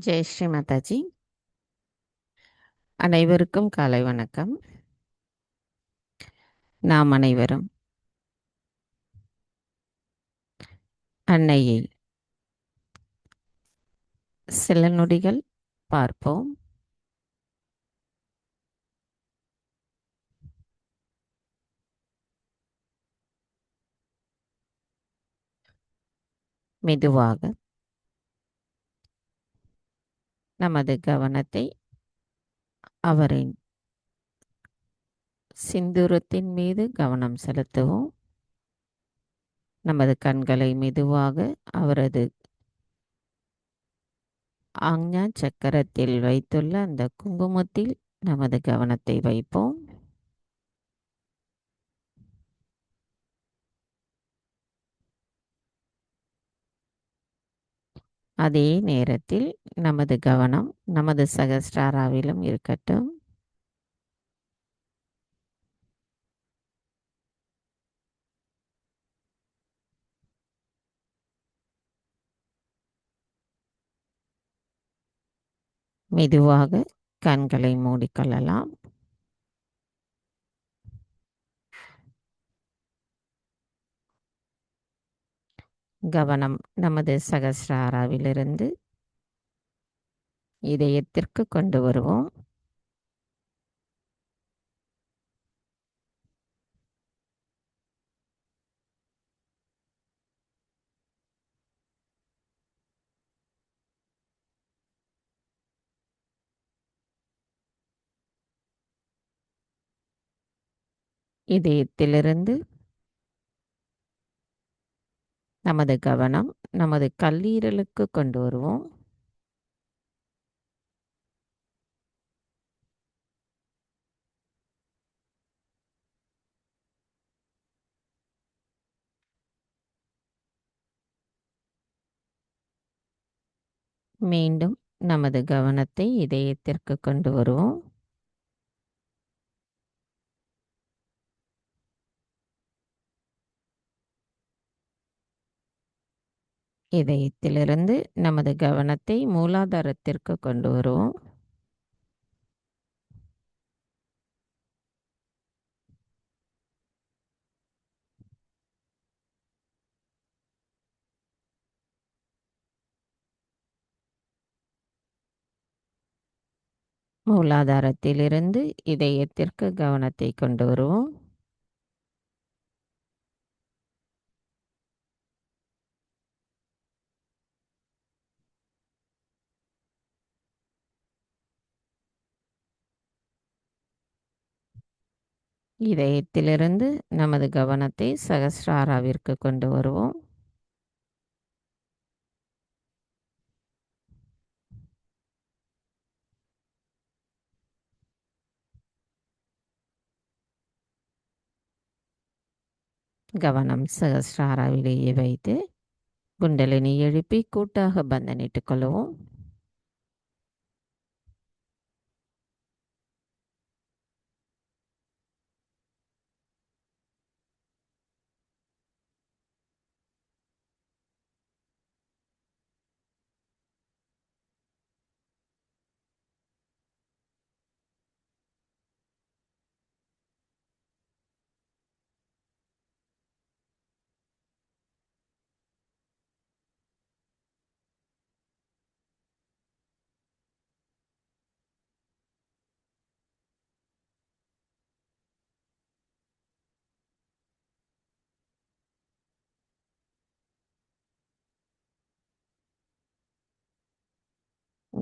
ஜெய் ஸ்ரீ மாதாஜி. அனைவருக்கும் காலை வணக்கம். நாம் அனைவரும் அன்னையை சில நொடிகள் பார்ப்போம். மெதுவாக நமது கவனத்தை அவரின் சிந்துரத்தின் மீது கவனம் செலுத்துவோம். நமது கண்களை மெதுவாக அவரது ஆக்ஞா சக்கரத்தில் வைத்துள்ள அந்த குங்குமத்தில் நமது கவனத்தை வைப்போம். அதே நேரத்தில் நமது கவனம் நமது சகஸ்ராராவிலும் இருக்கட்டும். மெதுவாக கண்களை மூடிக்கொள்ளலாம். கவனம் நமது சகஸ்ராராவிலிருந்து இதயத்திற்கு கொண்டு வருவோம். இதயத்திலிருந்து நமது கவனம் நமது கல்லீரலுக்கு கொண்டு வருவோம். மீண்டும் நமது கவனத்தை இதயத்திற்கு கொண்டு வருவோம். இதயத்திலிருந்து நமது கவனத்தை மூலாதாரத்திற்கு கொண்டு வருவோம். மூலாதாரத்திலிருந்து இதயத்திற்கு கவனத்தை கொண்டு வருவோம். இதயத்திலிருந்து நமது கவனத்தை சகஸ்ராராவிற்கு கொண்டு வருவோம். கவனம் சகஸ்ராராவிலேயே வைத்து குண்டலினி எழுப்பி கூட்டாக பந்தனிட்டுக் கொள்வோம்.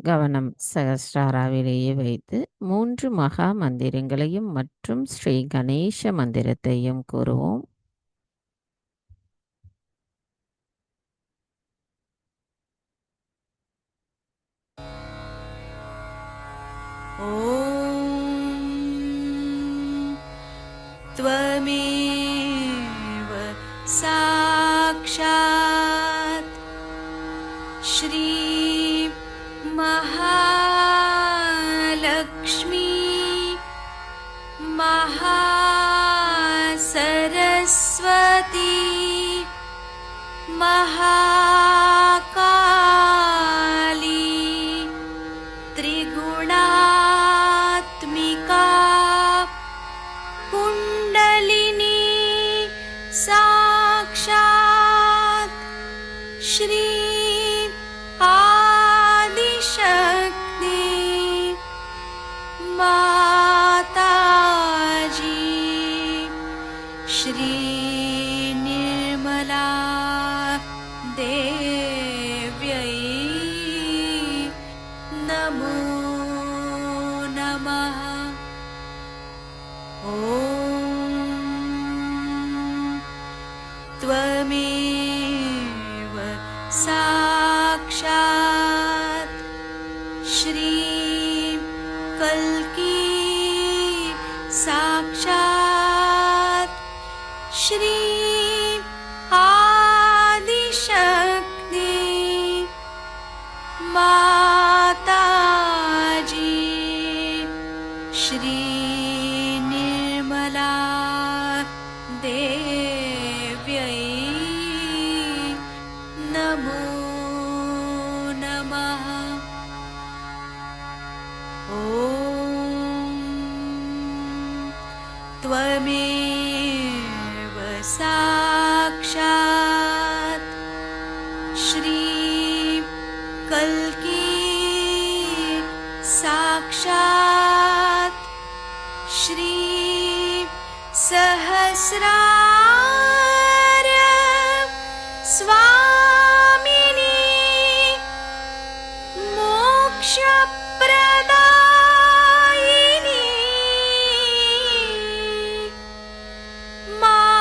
கவனம் சகஸ்ராராவிலேயே வைத்து 3 மகா மந்திரங்களையும் மற்றும் ஸ்ரீ கணேச மந்திரத்தையும் கூறுவோம். त्वमेव साक्षात् श्री महालक्ष्मी महासरस्वती महाकाली श्री आदिशक्ति माताजी श्री निर्मला देव्यै नमो नमः। ॐ त्वमेव साक्षात् श्री कल्की साक्षात् श्री आदिशक्ति माताजी श्री निर्मला देव्यै नमो नमः। ॐ त्वमेव साक्षात् श्री कल्की साक्षात् श्री सहस्रार स्वामिनी मोक्षप्रदायिनी माताजी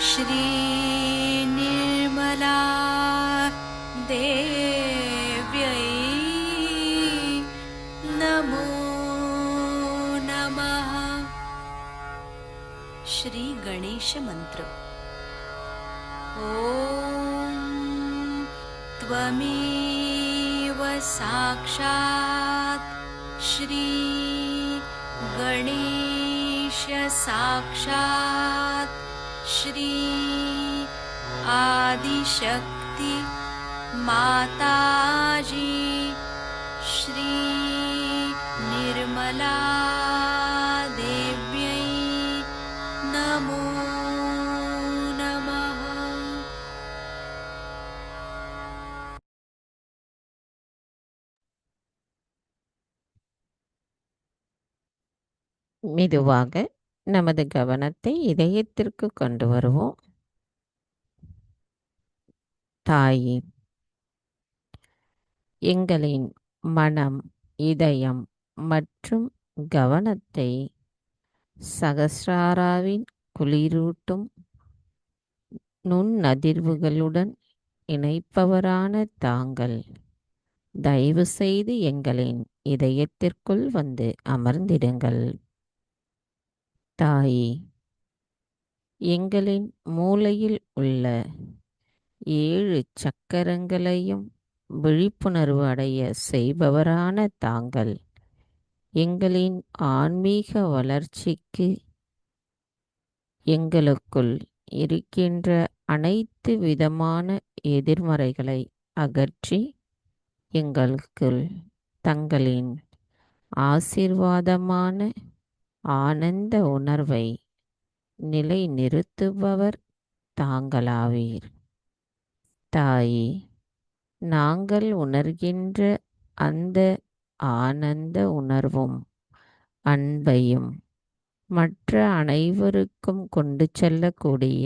श्री निर्मला देव्यै नमो नमः। श्री गणेश मंत्र। ॐ त्वमेव साक्षात् श्री गणेश साक्षात् श्री आदिशक्ति माताजी श्री निर्मला देव्यै नमो नमः। மெதுவாக நமது கவனத்தை இதயத்திற்கு கொண்டு வருவோம். தாயே, எங்களின் மனம், இதயம் மற்றும் கவனத்தை சகஸ்ராராவின் குளிரூட்டும் நுண்ணதிர்வுகளுடன் இணைப்பவரான தாங்கள் தயவு செய்து எங்களின் இதயத்திற்குள் வந்து அமர்ந்திடுங்கள். தாயே, எங்களின் மூளையில் உள்ள 7 சக்கரங்களையும் விழிப்புணர்வு அடைய செய்பவரான தாங்கள் எங்களின் ஆன்மீக வளர்ச்சிக்கு எங்களுக்குள் இருக்கின்ற அனைத்து விதமான எதிர்மறைகளை அகற்றி எங்களுக்குள் தங்களின் ஆசீர்வாதமான ஆனந்த உணர்வை நிலைநிறுத்துபவர் தாங்களாவீர். தாயே, நாங்கள் உணர்கின்ற அந்த ஆனந்த உணர்வும் அன்பையும் மற்ற அனைவருக்கும் கொண்டு செல்லக்கூடிய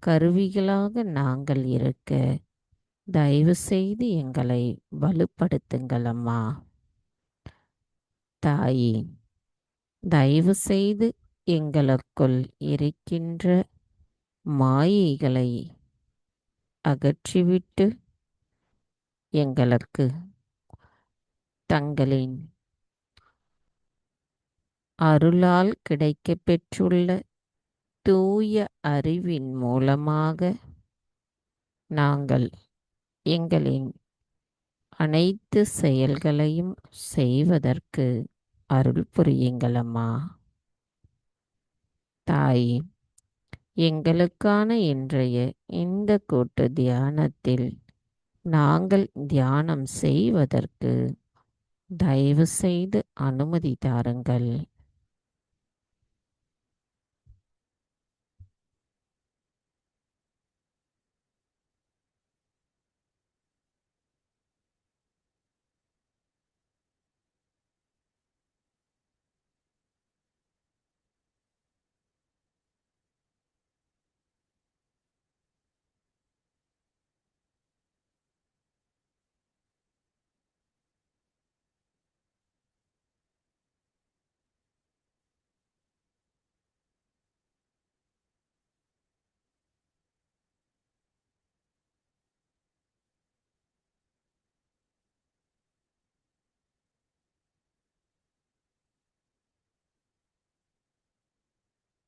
கருவிகளாக நாங்கள் இருக்க தயவு செய்து எங்களை வலுப்படுத்துங்கள் அம்மா. தாயே, தயவு செய்து எங்களுக்குள் இருக்கின்ற மாயைகளை அகற்றிவிட்டு எங்களுக்கு தங்களின் அருளால் கிடைக்கப் பெற்றுள்ள தூய அறிவின் மூலமாக நாங்கள் எங்களின் அனைத்து செயல்களையும் செய்வதற்கு அருள் புரியுங்களம்மா. தாயே, எங்களுக்கான இன்றைய இந்த கூட்டு தியானத்தில் நாங்கள் தியானம் செய்வதற்கு தயவு செய்து அனுமதி தாருங்கள்.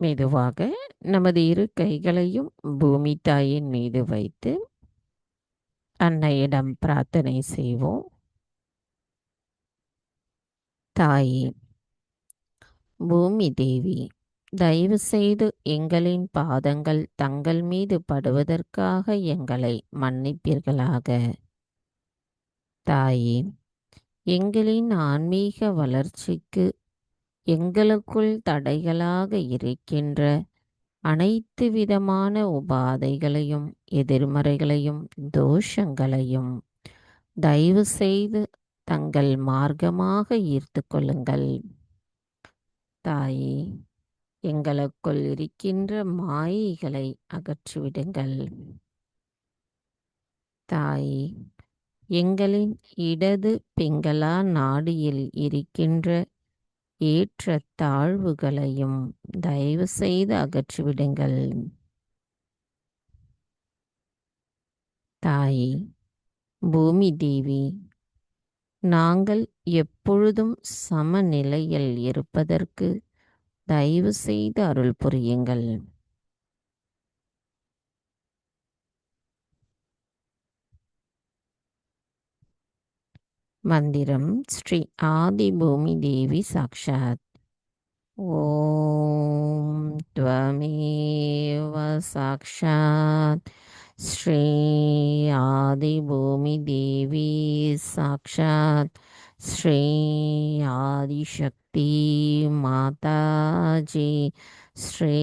மெதுவாக நமது இரு கைகளையும் பூமி தாயின் மீது வைத்து அன்னையிடம் பிரார்த்தனை செய்வோம். தாயே, பூமி தேவி, தயவு செய்து எங்களின் பாதங்கள் தங்கள் மீது படுவதற்காக எங்களை மன்னிப்பீர்களாக. தாயே, எங்களின் ஆன்மீக வளர்ச்சிக்கு எங்களுக்குள் தடைகளாக இருக்கின்ற அனைத்து விதமான உபாதைகளையும் எதிர்மறைகளையும் தோஷங்களையும் தயவு செய்து தங்கள் மார்க்கமாக ஈர்த்து கொள்ளுங்கள். தாயே, எங்களுக்குள் இருக்கின்ற மாயைகளை அகற்றிவிடுங்கள். தாயே, எங்களின் இடது பிங்களா நாடியில் இருக்கின்ற ஏற்ற தாழ்வுகளையும் தயவு செய்து அகற்றிவிடுங்கள். தாயே, பூமி தேவி, நாங்கள் எப்பொழுதும் சமநிலையில் இருப்பதற்கு தயவு செய்து அருள் புரியுங்கள். மந்திரம் ஸ்ரீ ஆதி பூமி தேவி சாக்ஷாத். ஓம் த்வமேவ சாக்ஷாத் ஸ்ரீ ஆதி பூமி தேவி சாக்ஷாத் ஸ்ரீ ஆதிசக்தி மாதாஜி ஸ்ரீ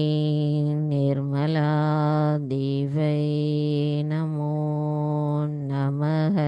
நிர்மலா தேவை நமோ நமः.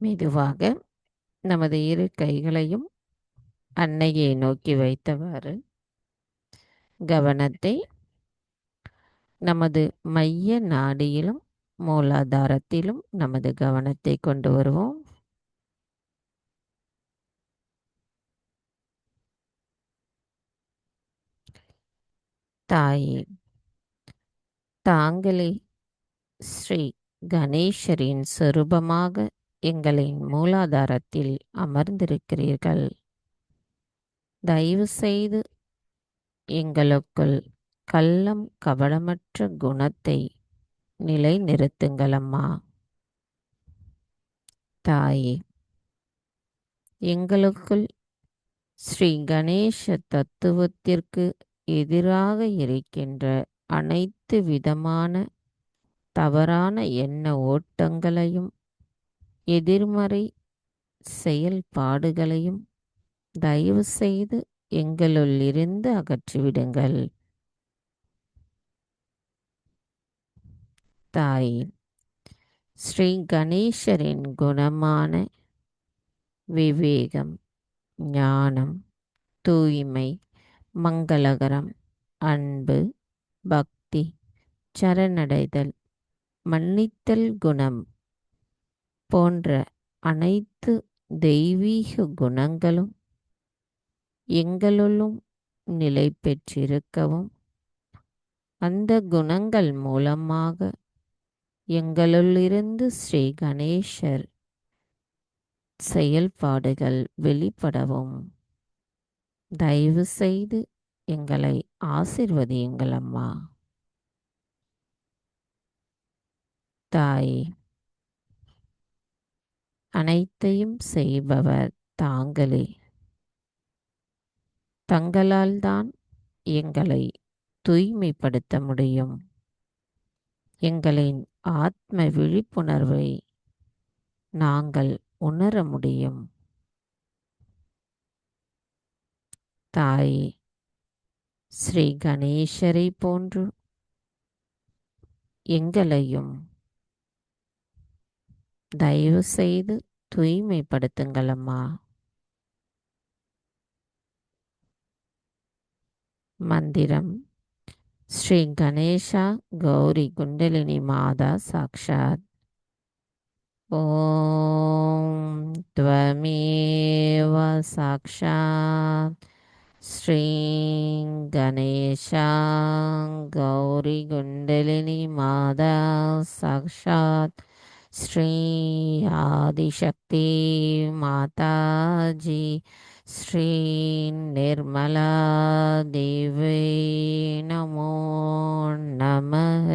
மெதுவாக நமது இரு கைகளையும் அன்னையை நோக்கி வைத்தவாறு கவனத்தை நமது மைய நாடியிலும் மூலாதாரத்திலும் நமது கவனத்தை கொண்டு வருவோம். தாயே, தாங்களே ஸ்ரீ கணேசரின் சொரூபமாக எங்களின் மூலாதாரத்தில் அமர்ந்திருக்கிறீர்கள். தயவு செய்து எங்களுக்குள் கள்ளம் கபடமற்ற குணத்தை நிலைநிறுத்துங்கள் அம்மா. தாயே, எங்களுக்குள் ஸ்ரீ கணேச தத்துவத்திற்கு எதிராக இருக்கின்ற அனைத்து விதமான தவறான எண்ண ஓட்டங்களையும் எதிர்மறை செயல்பாடுகளையும் தயவு செய்து எங்களுள்ளிருந்து அகற்றிவிடுங்கள். தாயே, ஸ்ரீ கணேசரின் குணமான விவேகம், ஞானம், தூய்மை, மங்களகரம், அன்பு, பக்தி, சரணடைதல், மன்னித்தல் குணம் போன்ற அனைத்து தெய்வீக குணங்களும் எங்களுள்ளும் நிலை பெற்றிருக்கவும் அந்த குணங்கள் மூலமாக எங்களுள்ளிருந்து ஸ்ரீ கணேசர் செயல்பாடுகள் வெளிப்படவும் தயவு செய்து எங்களை ஆசீர்வதியுங்கள் அம்மா. தாயே, அனைத்தையும் செய்பவர் தாங்களே. தங்களால் தான் எங்களை தூய்மைப்படுத்த முடியும். எங்களின் ஆத்ம விழிப்புணர்வை நாங்கள் உணர முடியும். தாயே, ஸ்ரீ கணேசரை போன்று எங்களையும் தயவு செய்து தூய்மைப்படுத்துங்கள் அம்மா. மந்திரம்: ஸ்ரீ கணேஷா கௌரி குண்டலினி மாதா சாக்ஷாத். ஓம் த்வமேவ சாக்ஷாத் ஸ்ரீ கணேஷா கௌரி குண்டலினி மாதா சாக்ஷாத் ஸ்ரீ ஆதிசக்தி மாதாஜி ஸ்ரீ நிர்மலா தேவி நமோ நமः.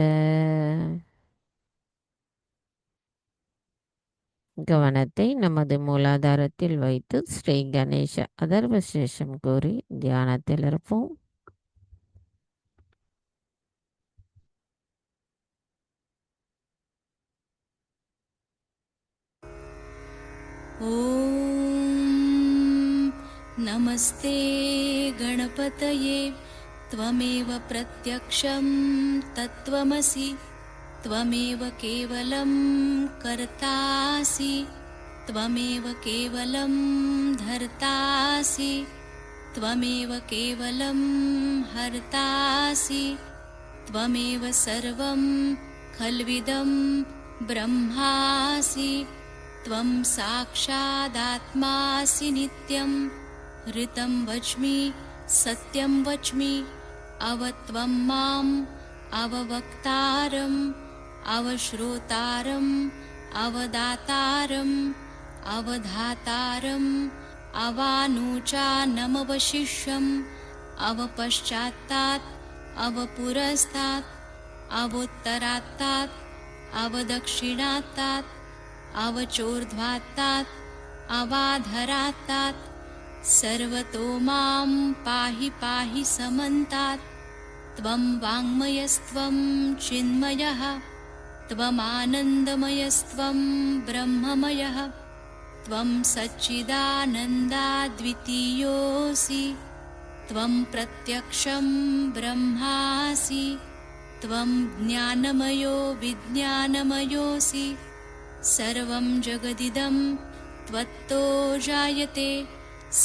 கவனத்தை நமது மூலாதாரத்தில் வைத்து ஸ்ரீ கணேச அதர்வசேஷம் கூறி தியானத்தில் இருப்போம். ॐ नमस्ते गणपतये त्वमेव प्रत्यक्षं तत्त्वमसि त्वमेव केवलं कर्तासि त्वमेव केवलं धर्तासि त्वमेव केवलं हर्तासि त्वमेव सर्वं खल्विदं ब्रह्मासि त्वं साक्षादात्मासि नित्यं ऋतं वच्मि सत्यं वच्मि अवत्वं माम् अववक्तारम् अवश्रोतारम् अवदातारम् अवधातारम् अवानूचानमवशिष्यम् अवपश्चात्तात् अवपुरस्तात् अवोत्तरात्तात् अवदक्षिणात्तात् अवचोर्ध्वात्तात् अवाधरात्तात् सर्वतो मां पाहि पाहि समन्तात् त्वं वाङ्मयस्त्वं चिन्मयः त्वमानन्दमयस्त्वं ब्रह्ममयः त्वं सच्चिदानन्दाद्वितीयोऽसि त्वं प्रत्यक्षं ब्रह्मासि त्वं ज्ञानमयो विज्ञानमयोऽसि सर्वं जगदिदं त्वत्तो जायते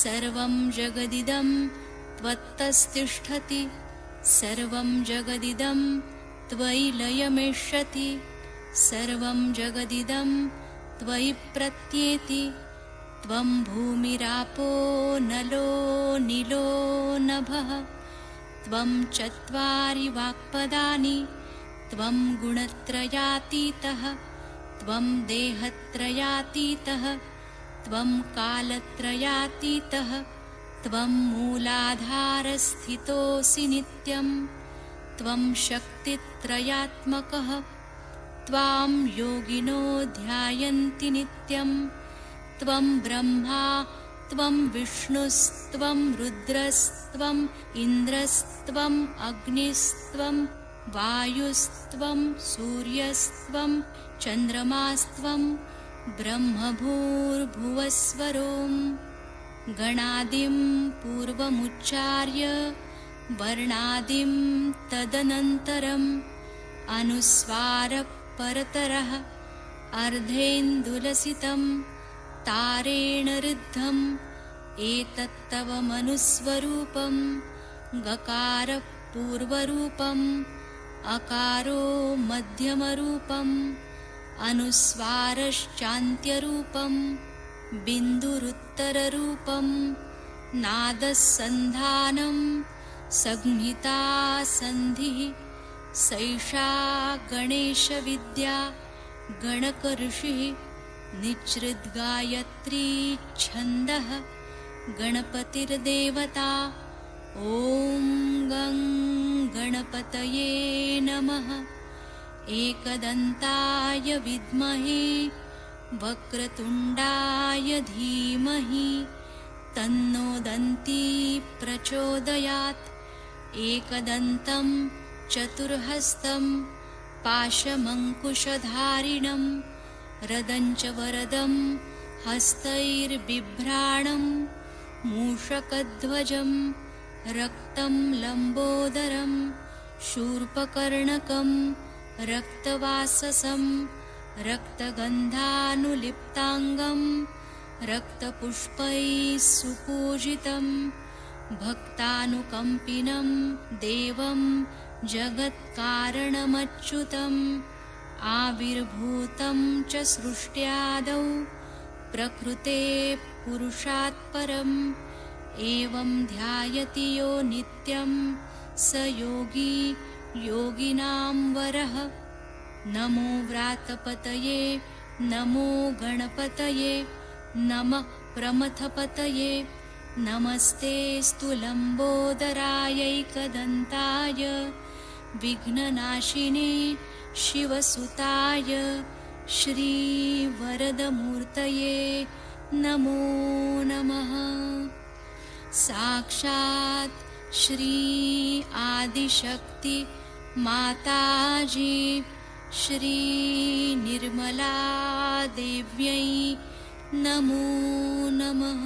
सर्वं जगदिदं त्वत्तस्तिष्ठति सर्वं जगदिदं त्वयि लयमेष्यति सर्वं जगदिदं त्वयि प्रत्येति त्वं भूमिरापो नलो नीलो नभः त्वं चत्वारि वाक्पदानि त्वं गुणत्रयातीतः त्वं देहत्रयातीतः त्वं कालत्रयातीतः त्वं मूलाधारस्थितोऽसि नित्यं त्वं शक्तित्रयात्मकः त्वां योगिनो ध्यायन्ति नित्यं त्वं ब्रह्मा त्वं विष्णुस्त्वं रुद्रस्त्वम् इन्द्रस्त्वम् अग्निस्त्वं वायुस्त्वं सूर्यस्त्वं चन्द्रमास्त्वं ब्रह्मभूर्भुवस्वरों गणादिं पूर्वमुच्चार्य वर्णादिं तदनन्तरम् अनुस्वारपरतरः अर्धेन्दुलसितं तारेण ऋद्धम् एतत्तव मनुस्वरूपं गकारपूर्वरूपम् अकारो मध्यमरूपम् अनुस्वारश्चान्त्यरूपं बिन्दुरुत्तररूपं नादसन्धानं संहिता सन्धिः सैषा गणेशविद्या गणकऋषिः निच्छृद्गायत्री छन्दः गणपतिर्देवता ॐ गं गणपतये नमः एकदन्ताय विद्महे वक्रतुण्डाय धीमहि तन्नो दन्ती प्रचोदयात् एकदन्तं चतुर्हस्तं पाशमङ्कुशधारिणं रदञ्च वरदं हस्तैर्बिभ्राणं मूषकध्वजं रक्तं लम्बोदरं शूर्पकर्णकं रक्तवाससं रक्तगन्धानुलिप्ताङ्गं रक्तपुष्पैः सुपूजितं भक्तानुकम्पिनं देवं जगत्कारणमच्युतम् आविर्भूतं च सृष्ट्यादौ प्रकृते पुरुषात् परम् एवं ध्यायति यो नित्यं स योगी योगिनां वरः। नमो व्रातपतये नमो गणपतये नमः प्रमथपतये नमस्ते लम्बोदरायैकदन्ताय विघ्ननाशिने शिवसुताय श्रीवरदमूर्तये नमो नमः। साक्षात् श्री आदिशक्ति माताजी श्री निर्मला देव्यै नमो नमः।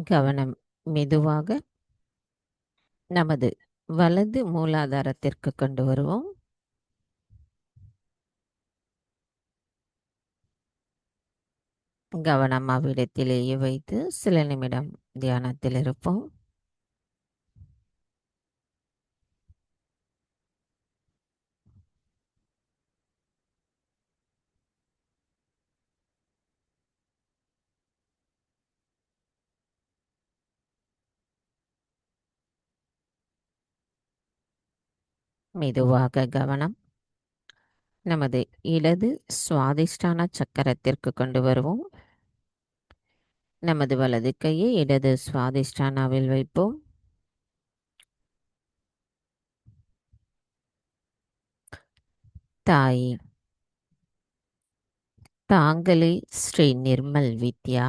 கவனம் மெதுவாக நமது வலது மூலாதாரத்திற்கு கொண்டு வருவோம். கவனம் அவ்விடத்திலேயே வைத்து சில நிமிடம் தியானத்தில் இருப்போம். மெதுவாக கவனம் நமது இடது சுவாதிஷ்டான சக்கரத்திற்கு கொண்டு வருவோம். நமது வலது கையை இடது சுவாதிஷ்டானாவில் வைப்போம். தாயே, தாங்களே ஸ்ரீ நிர்மல் வித்யா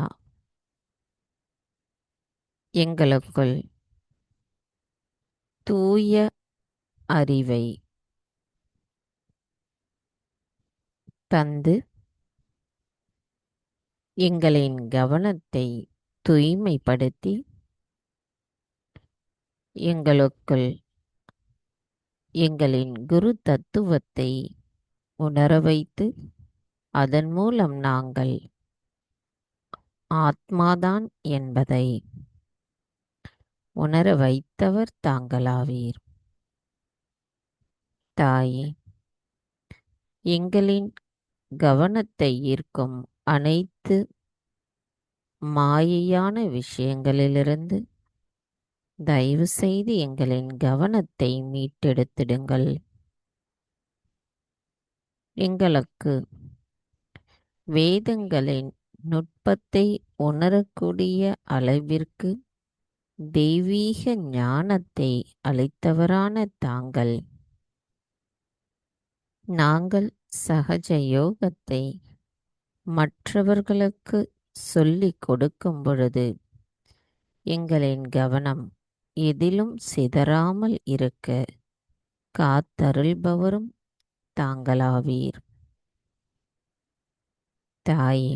எங்களுக்குள் தூய அறிவை தந்து எங்களின் கவனத்தை தூய்மைப்படுத்தி எங்களுக்குள் எங்களின் குரு தத்துவத்தை உணர வைத்து அதன் மூலம் நாங்கள் ஆத்மாதான் என்பதை உணர வைத்தவர் தாங்களாவீர். தாயே, எங்களின் கவனத்தை ஈர்க்கும் அனைத்து மாயையான விஷயங்களிலிருந்து தயவு செய்து எங்களின் கவனத்தை மீட்டெடுத்திடுங்கள். எங்களுக்கு வேதங்களின் நுட்பத்தை உணரக்கூடிய அளவிற்கு தெய்வீக ஞானத்தை அளித்தவரான தாங்கள், நாங்கள் சகஜ யோகத்தை மற்றவர்களுக்கு சொல்லிக் கொடுக்கும் பொழுது எங்களின் கவனம் எதிலும் சிதறாமல் இருக்க காத்தருள்பவரும் தாங்களாவீர். தாயே,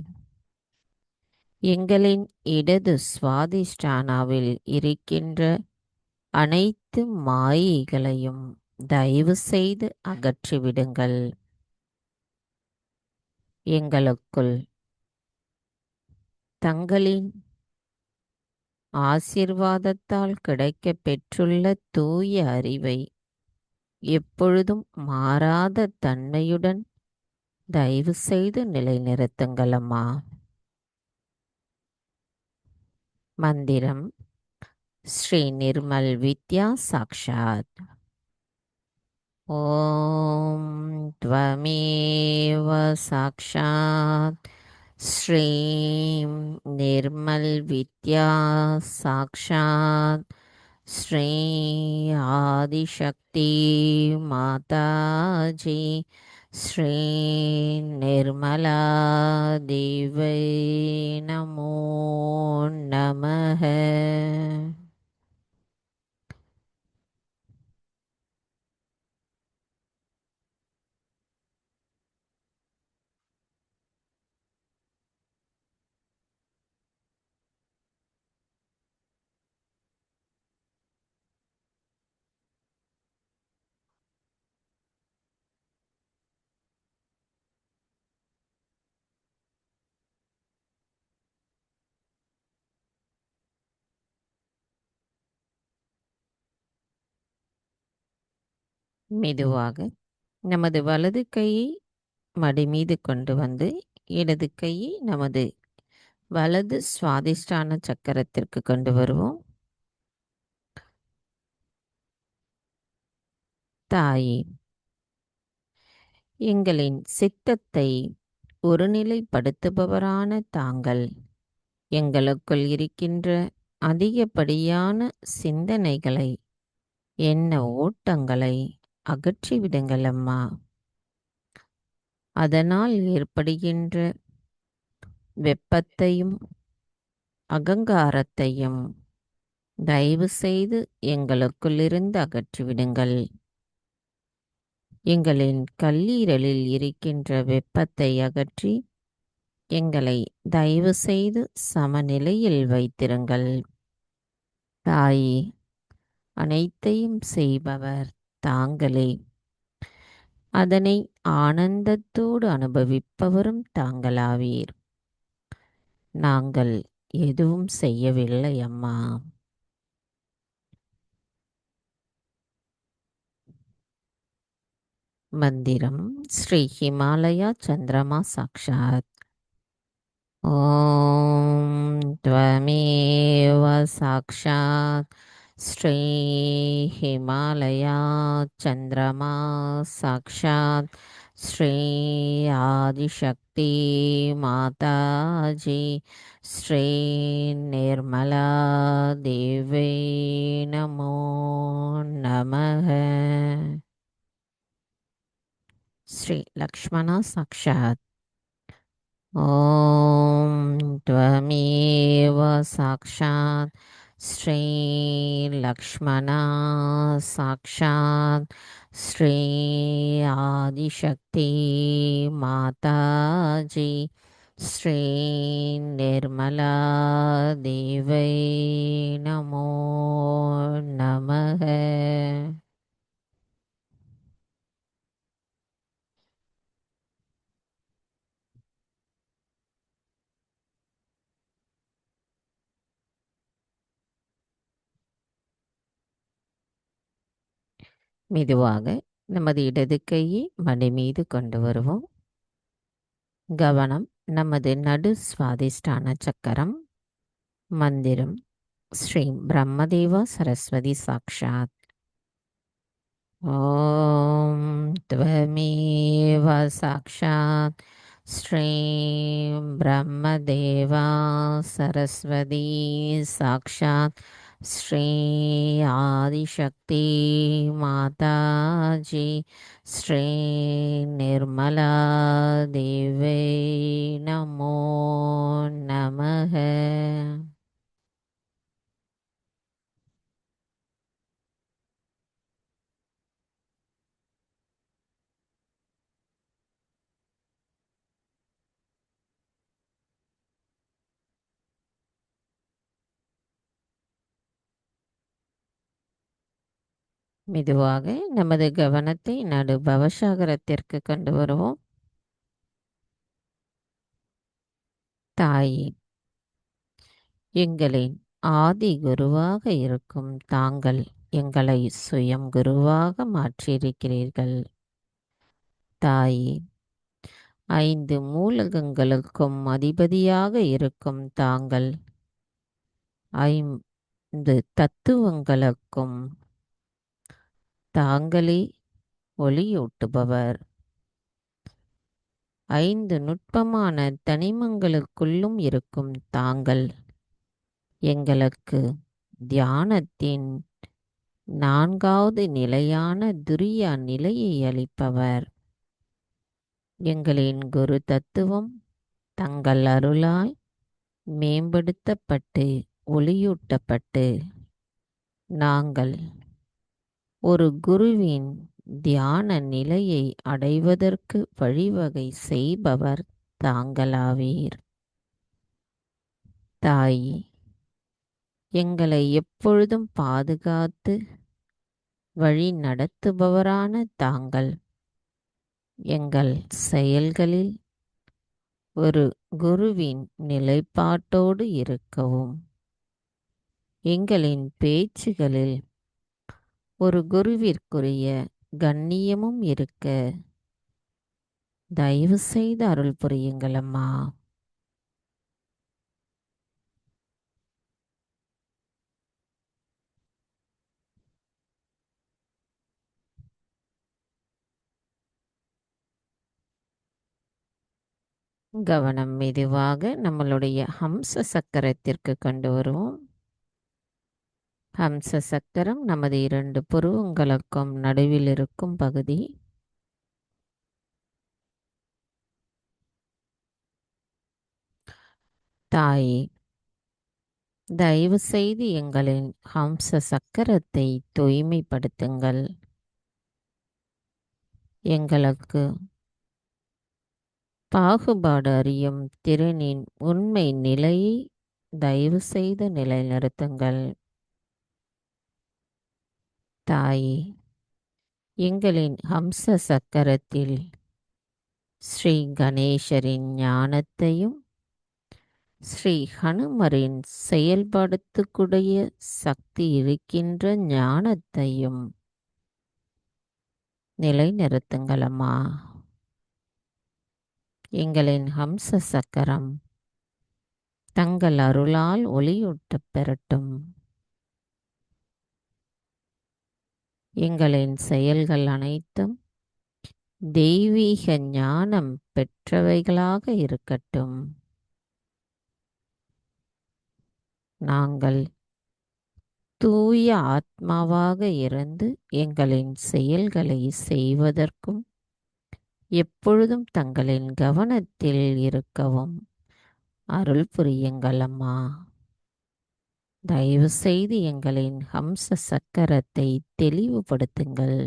எங்களின் இடது சுவாதிஷ்டானாவில் இருக்கின்ற அனைத்து மாயைகளையும் தயவு செய்து அகற்றிவிடுங்கள். எங்களுக்குள் தங்களின் ஆசீர்வாதத்தால் கிடைக்கப் பெற்றுள்ள தூய அறிவை எப்பொழுதும் மாறாத தன்மையுடன் தயவு செய்து நிலைநிறுத்துங்கள் அம்மா. மந்திரம் ஸ்ரீ நிர்மல் வித்யா சாக்ஷாத். ஓம் த்வமேவ சாக்ஷாத் ஸ்ரீம் நிர்மல் வித்யா சாக்ஷாத் ஸ்ரீ ஆதிசக்தி மாதாஜி ஸ்ரீ நிர்மலா தேவை நமோ நமः. மெதுவாக நமது வலது கையை மடி மீது கொண்டு வந்து இடது கையை நமது வலது சுவாதிஷ்டான சக்கரத்திற்கு கொண்டு வருவோம். தாயே, எங்களின் சித்தத்தை ஒருநிலைப்படுத்துபவரான தாங்கள் எங்களுக்குள் இருக்கின்ற அதிகப்படியான சிந்தனைகளை, எண்ண ஓட்டங்களை அகற்றிவிடுங்கள் அம்மா. அதனால் ஏற்படுகின்ற வெப்பத்தையும் அகங்காரத்தையும் தயவு செய்து எங்களுக்குள்ளிருந்து அகற்றிவிடுங்கள். எங்களின் கல்லீரலில் இருக்கின்ற வெப்பத்தை அகற்றி எங்களை தயவு செய்து சமநிலையில் வைத்திருங்கள். தாயே, அனைத்தையும் செய்பவர் தாங்களே. அதனை ஆனந்தத்தோடு அனுபவிப்பவரும் தாங்களாவீர். நாங்கள் எதுவும் செய்யவில்லை அம்மா. மந்திரம் ஸ்ரீ ஹிமாலயா சந்திரமா சாக்ஷாத். ஓம் த்வமேவ சாக்ஷாத் ஸ்ரீ ஹிமாலயா சந்திரமா சாக்ஷாத் ஸ்ரீ ஆதிசக்தி மாதாஜி ஸ்ரீ நிர்மலா தேவே நமோ நமः. ஸ்ரீ லக்ஷ்மணா சாக்ஷாத். ஓம் த்வமேவ சாக்ஷாத் ஸ்ரீ லக்ஷ்மணா சாக்ஷாத் ஸ்ரீ ஆதிசக்தி மாதாஜி ஸ்ரீ நிர்மலா தேவை நமோ நமः. மெதுவாக நமது இடது கையை மடி மீது கொண்டு வருவோம். கவனம் நமது நடு சுவாதிஷ்டான சக்கரம். மந்திரம் ஸ்ரீ பிரம்மதேவா சரஸ்வதி சாக்ஷாத். ஓம் த்வமேவ சாக்ஷாத் ஸ்ரீ பிரம்மதேவா சரஸ்வதி சாக்ஷாத் ஸ்ரீ ஆதிசக்தி மாதாஜி ஸ்ரீ நிர்மலா தேவை நமோ நமः. மெதுவாக நமது கவனத்தை நடு பவசாகரத்திற்கு கொண்டு வருவோம். தாயே, எங்களின் ஆதி குருவாக இருக்கும் தாங்கள் எங்களை சுயம் குருவாக மாற்றியிருக்கிறீர்கள். தாயே, 5 மூலகங்களுக்கும் அதிபதியாக இருக்கும் தாங்கள் 5 தத்துவங்களுக்கும் தாங்களே ஒளியூட்டுபவர். 5 நுட்பமான தனிமங்களுக்குள்ளும் இருக்கும் தாங்கள் எங்களுக்கு தியானத்தின் 4வது நிலையான துரியா நிலையை அளிப்பவர். எங்களின் குரு தத்துவம் தங்கள் அருளால் மேம்படுத்தப்பட்டு ஒளியூட்டப்பட்டு நாங்கள் ஒரு குருவின் தியான நிலையை அடைவதற்கு வழிவகை செய்பவர் தாங்களாவீர். தாயே, எங்களை எப்பொழுதும் பாதுகாத்து வழி நடத்துபவரான தாங்கள் எங்கள் செயல்களில் ஒரு குருவின் நிலைப்பாட்டோடு இருக்கவும், எங்களின் பேச்சுகளில் ஒரு குருவிற்குரிய கண்ணியமும் இருக்க தயவு செய்து அருள் புரியுங்கள் அம்மா. கவனம் மெதுவாக நம்மளுடைய ஹம்ச சக்கரத்திற்கு கொண்டு வருவோம். ஹம்ச சக்கரம் நமது 2 புருவங்களுக்கும் நடுவில் இருக்கும் பகுதி. தாயே, தயவு செய்து எங்களின் ஹம்ச சக்கரத்தை தூய்மைப்படுத்துங்கள். எங்களுக்கு பாகுபாடு அறியும் திறனின் உண்மை நிலையை தயவு செய்து நிலைநிறுத்துங்கள். தாயே, எங்களின் ஹம்ச சக்கரத்தில் ஸ்ரீ கணேசரின் ஞானத்தையும் ஸ்ரீ ஹனுமரின் செயல்படுத்தக்கூடிய சக்தி இருக்கின்ற ஞானத்தையும் நிலைநிறுத்துங்களம்மா. எங்களின் ஹம்ச சக்கரம் தங்கள் அருளால் ஒளியூட்டப் பெறட்டும். எங்களின் செயல்கள் அனைத்தும் தெய்வீக ஞானம் பெற்றவைகளாக இருக்கட்டும். நாங்கள் தூய ஆத்மாவாக இருந்து எங்களின் செயல்களை செய்வதற்கும் எப்பொழுதும் தங்களின் கவனத்தில் இருக்கவும் அருள் புரியுங்கள் அம்மா. தயவு செய்து எங்களின் ஹம்ச சக்கரத்தை தெளிவுபடுத்துங்கள்.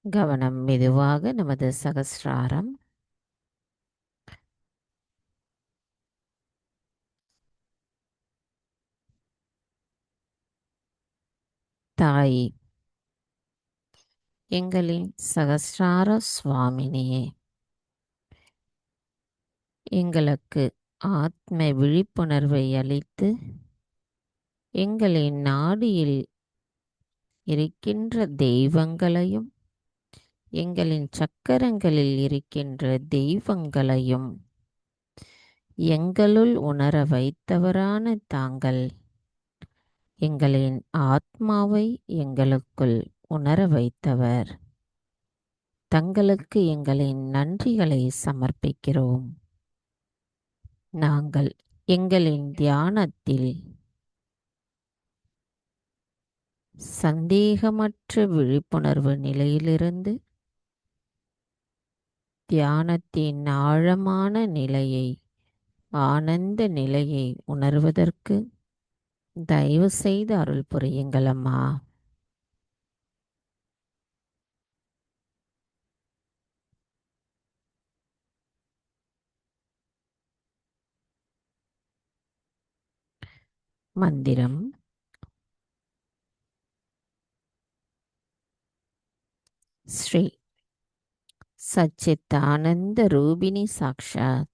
கவனம் மெதுவாக நமது சகஸ்ராரம். தாய், எங்களின் சகஸ்ரார சுவாமினியே, எங்களுக்கு ஆத்ம விழிப்புணர்வை அளித்து எங்களின் நாடியில் இருக்கின்ற தெய்வங்களையும் எங்களின் சக்கரங்களில் இருக்கின்ற தெய்வங்களையும் எங்களுள் உணர வைத்தவரான தாங்கள் எங்களின் ஆத்மாவை எங்களுக்குள் உணர வைத்தவர். தங்களுக்கு எங்களின் நன்றிகளை சமர்ப்பிக்கிறோம். நாங்கள் எங்களின் தியானத்தில் சந்தேகமற்ற விழிப்புணர்வு நிலையிலிருந்து தியானத்தின் ஆழமான நிலையை, ஆனந்த நிலையை உணர்வதற்கு தயவு செய்து அருள் புரியுங்கள் அம்மா. மந்திரம். ஸ்ரீ சச்சிதானந்த ரூபிணி சாக்ஷாத்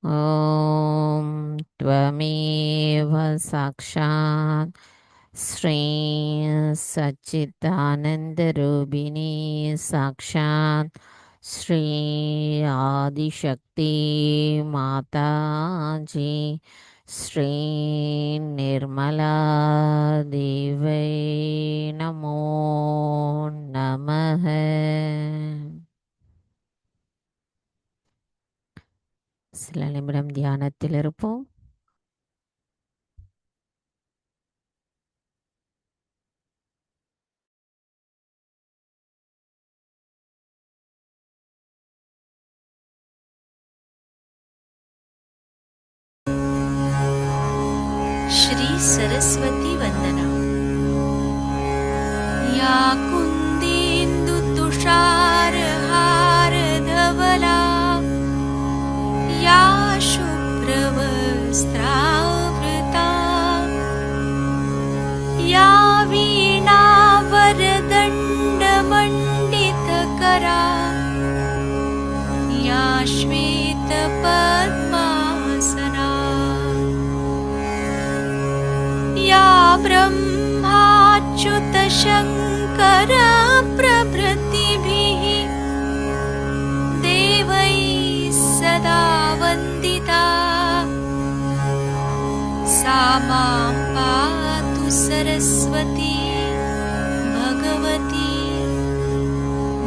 ஓம் த்வமேவ சாக்ஷாத் ஸ்ரீ சச்சிதானந்த ரூபிணி சாக்ஷாத் ஸ்ரீ ஆதிசக்தி மாதாஜி ஸ்ரீ நிர்மலா தேவை நமோ நமஹ. சில நிமிடம் தியானத்தில் இருப்போம். श्री सरस्वती वंदना। या कुन्देन्दु तुषारहार धवला या शुभ्रवस्त्रावृता या वीणावरदण्डमण्डितकरा श्वेतपद्मासना या ब्रह्माच्युतशङ्करप्रभृतिभिः देवैः सदा वन्दिता सा मां पातु सरस्वती भगवती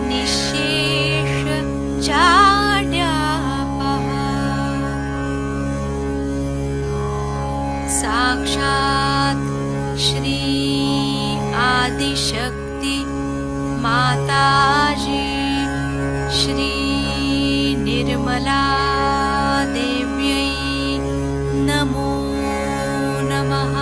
निःशेषजाड्यापहा साक्षात् श्री आदिशक्ति माताजी श्री निर्मला देव्यै नमो नमः।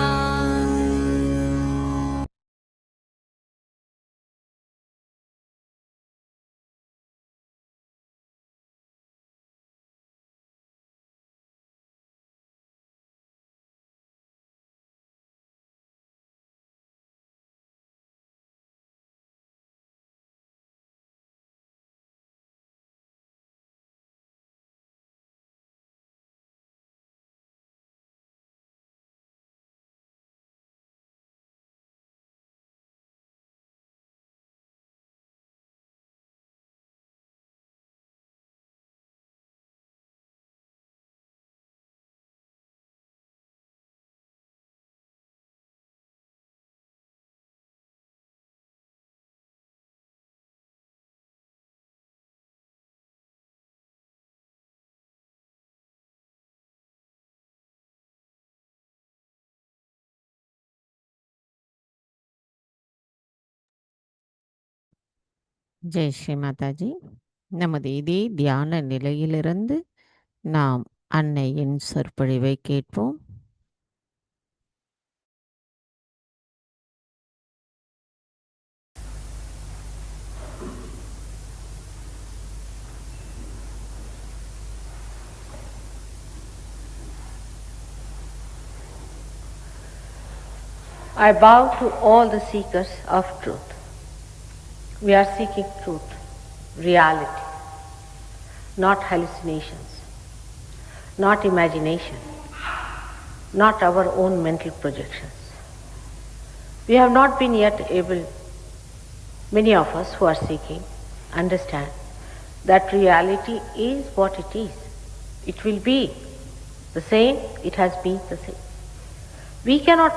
ஜெய் ஸ்ரீ மாதாஜி. நமது இதே தியான நிலையிலிருந்து நாம் அன்னையின் சொற்பொழிவை கேட்போம். I bow to all the seekers of truth. We are seeking truth, reality, not hallucinations, not imagination, not our own mental projections. We have not been yet able, many of us who are seeking, understand that reality is what it is. It will be the same, it has been the same. We cannot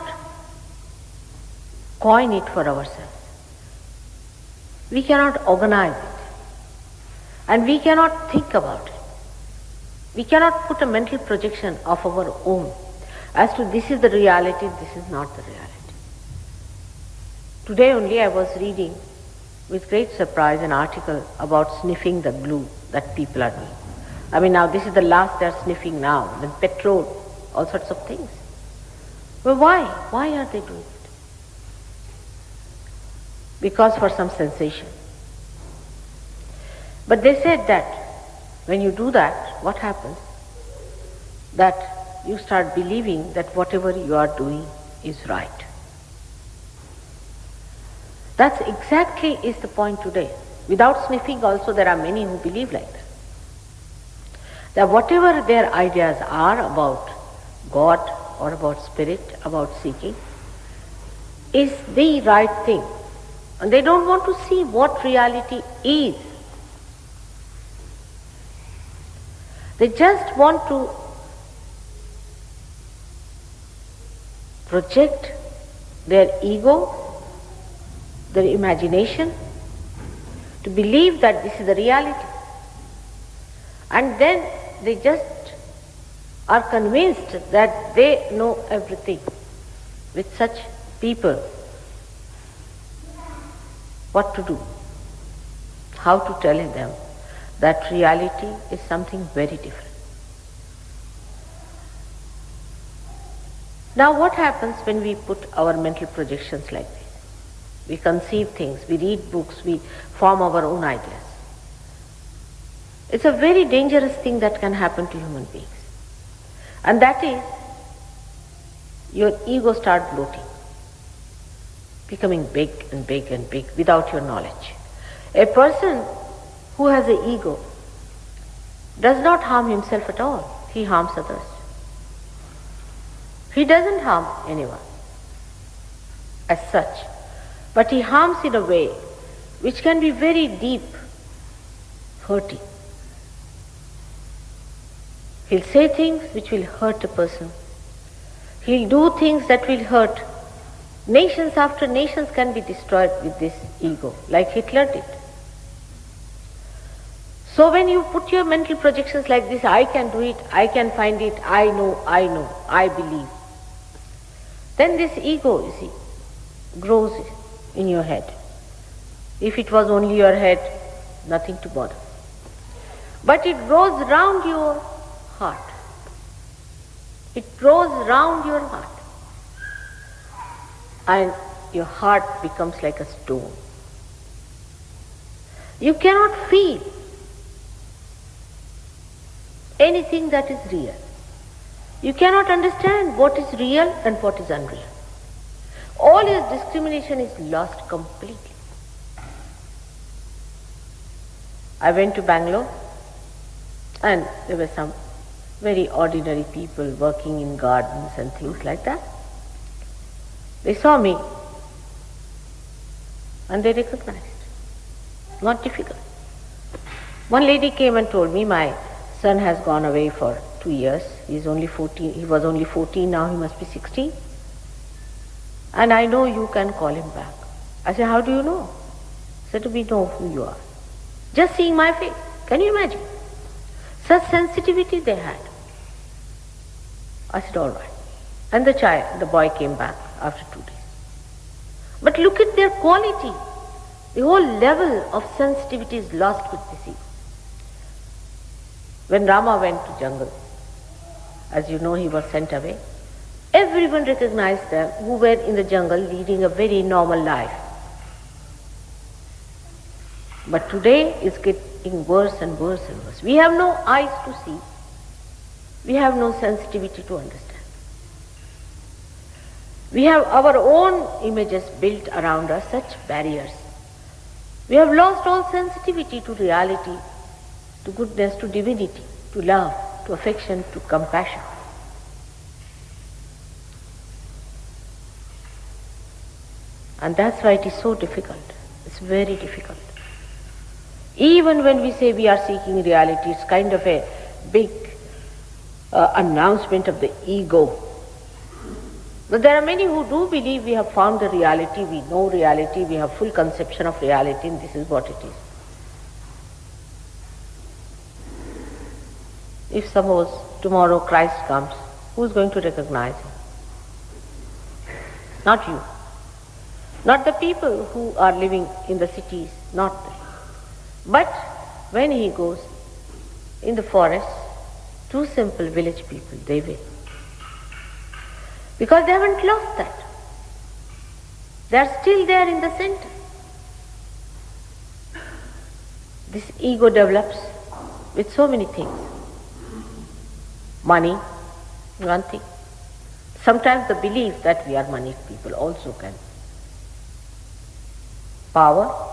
coin it for ourselves. We cannot organize it. And we cannot think about it. We cannot put a mental projection of our own as to this is the reality, this is not the reality. Today only I was reading with great surprise an article about sniffing the glue that people are doing. I mean, now this is the last they are sniffing now, then petrol, all sorts of things. Well, why? Why are they doing it? Because for some sensation. But they said that when you do that, what happens? That you start believing that whatever you are doing is right. That's exactly is the point today. Without sniffing also there are many who believe like that. That whatever their ideas are about God or about spirit, about seeking, is the right thing. And they don't want to see what reality is. They just want to project their ego, their imagination, to believe that this is the reality. And then they just are convinced that they know everything. With such people, what to do? How to tell them that reality is something very different. Now what happens when we put our mental projections like this? We conceive things, we read books, we form our own ideas. It's a very dangerous thing that can happen to human beings. And that is, your ego starts bloating, becoming big and big and big without your knowledge. A person who has an ego does not harm himself at all. He harms others. He doesn't harm anyone as such, but he harms in a way which can be very deep, hurting. He'll say things which will hurt a person. He'll do things that will hurt. Nations after nations can be destroyed with this ego, like Hitler did. So when you put your mental projections like this, I can do it, I can find it, I know, I believe, then this ego, you see, grows in your head. If it was only your head, nothing to bother. But it grows round your heart. It grows round your heart. And your heart becomes like a stone. You cannot feel anything that is real. You cannot understand what is real and what is unreal. All your discrimination is lost completely. I went to Bangalore and there were some very ordinary people working in gardens and things like that. They saw me and they recognized. Not difficult. One lady came and told me, my son has gone away for 2 years. He was only 14, now he must be 16. And I know you can call him back. I said, how do you know? He said, we know who you are. Just seeing my face. Can you imagine? Such sensitivity they had. I said, all right. And the boy came back after 2 days. But look at their quality. The whole level of sensitivity is lost with this ego. When Rama went to jungle, as you know, he was sent away. Everyone recognized them who were in the jungle leading a very normal life. But today it's getting worse and worse and worse. We have no eyes to see. We have no sensitivity to understand. We have our own images built around us, such barriers. We have lost all sensitivity to reality, to goodness, to divinity, to love, to affection, to compassion. And that's why it is so difficult. It's very difficult. Even when we say we are seeking reality, it's kind of a big announcement of the ego. But there are many who do believe we have found the reality, we know reality, we have full conception of reality, and this is what it is. If suppose tomorrow Christ comes, who is going to recognize him? Not you. Not the people who are living in the cities, not them. But when he goes in the forest, two simple village people, they will. Because they haven't lost that. They are still there in the center. This ego develops with so many things. Money, one thing. Sometimes the belief that we are moneyed people also can. Power.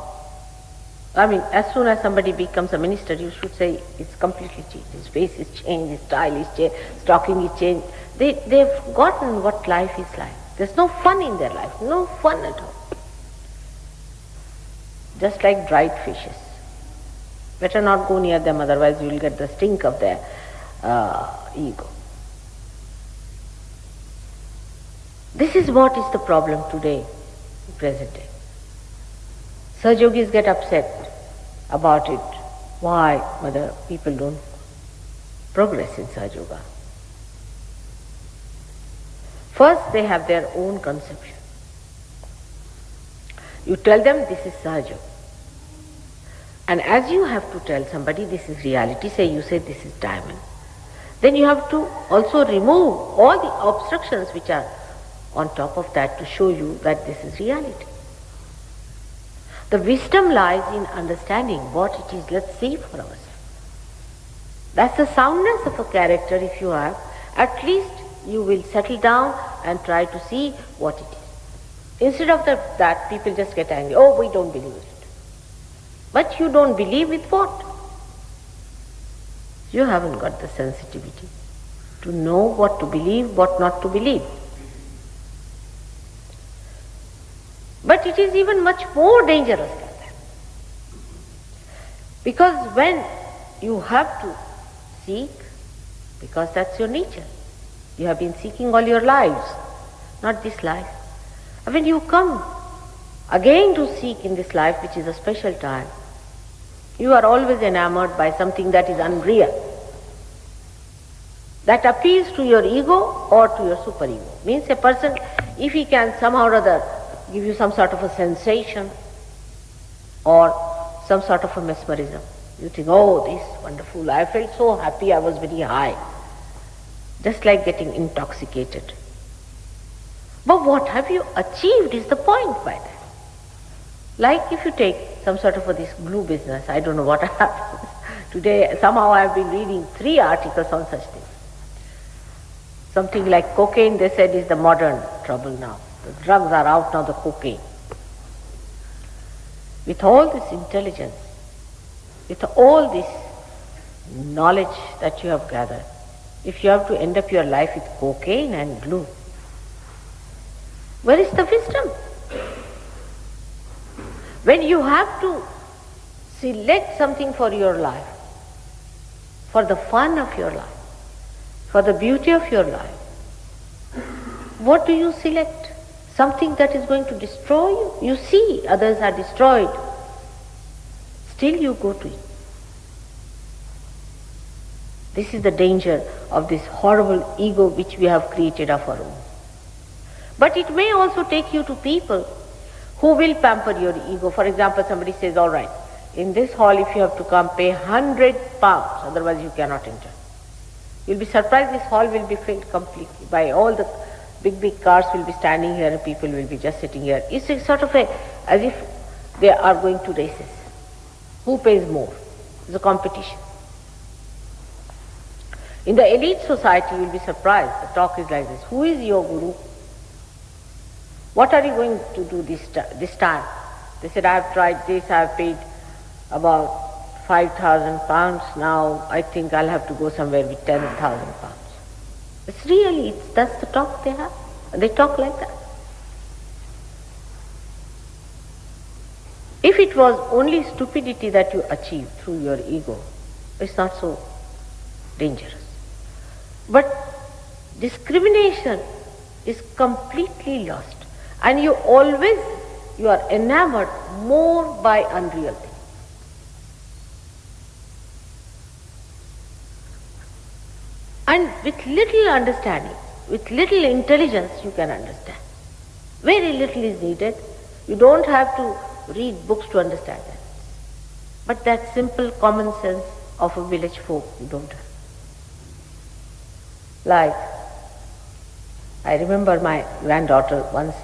I mean, as soon as somebody becomes a minister, you should say it's completely changed. His face is changed, his style is changed, his talking is changed. They've forgotten what life is like. There's no fun in their life, no fun at all. Just like dried fishes. Better not go near them, otherwise you will get the stink of their ego. This is what is the problem today, present day. Sahajogis get upset about it. Why, mother, people don't progress in Sahajoga? First, they have their own conception. You tell them this is Sahaja. And as you have to tell somebody this is reality, say you say this is diamond, then you have to also remove all the obstructions which are on top of that to show you that this is reality. The wisdom lies in understanding what it is. Let's see for ourselves. That's the soundness of a character if you have. At least you will settle down and try to see what it is. Instead of that, people just get angry. Oh, we don't believe it. But you don't believe with what? You haven't got the sensitivity to know what to believe, what not to believe. But it is even much more dangerous than that. Because when you have to seek, because that's your nature, you have been seeking all your lives, not this life. And when you come again to seek in this life, which is a special time, you are always enamored by something that is unreal, that appeals to your ego or to your superego. Means a person, if he can somehow or other give you some sort of a sensation or some sort of a mesmerism, you think, oh, this wonderful, I felt so happy, I was very high. Just like getting intoxicated. But what have you achieved is the point by that. Like if you take some sort of this glue business, I don't know what happens. Today, somehow I have been reading 3 articles on such things. Something like cocaine, they said, is the modern trouble now. The drugs are out now, the cocaine. With all this intelligence, with all this knowledge that you have gathered, if you have to end up your life with cocaine and glue, where is the wisdom? When you have to select something for your life, for the fun of your life, for the beauty of your life, what do you select? Something that is going to destroy you? You see others are destroyed. Still you go to it. This is the danger of this horrible ego which we have created of our own. But it may also take you to people who will pamper your ego. For example, somebody says, all right, in this hall if you have to come, pay 100 pounds, otherwise you cannot enter. You'll be surprised this hall will be filled completely by all the big cars will be standing here and people will be just sitting here. It's a sort of as if they are going to races. Who pays more? It's a competition. In the elite society you will be surprised. The talk is like this. Who is your guru? What are you going to do this time? They said, I have tried this, I have paid about 5,000 pounds, now I think I'll have to go somewhere with 10,000 pounds. It's really, that's the talk they have. They talk like that. If it was only stupidity that you achieved through your ego, it's not so dangerous. But discrimination is completely lost. And you are enamored more by unreal things. And with little understanding, with little intelligence you can understand. Very little is needed. You don't have to read books to understand that. But that simple common sense of a village folk you don't have. Like, I remember my granddaughter once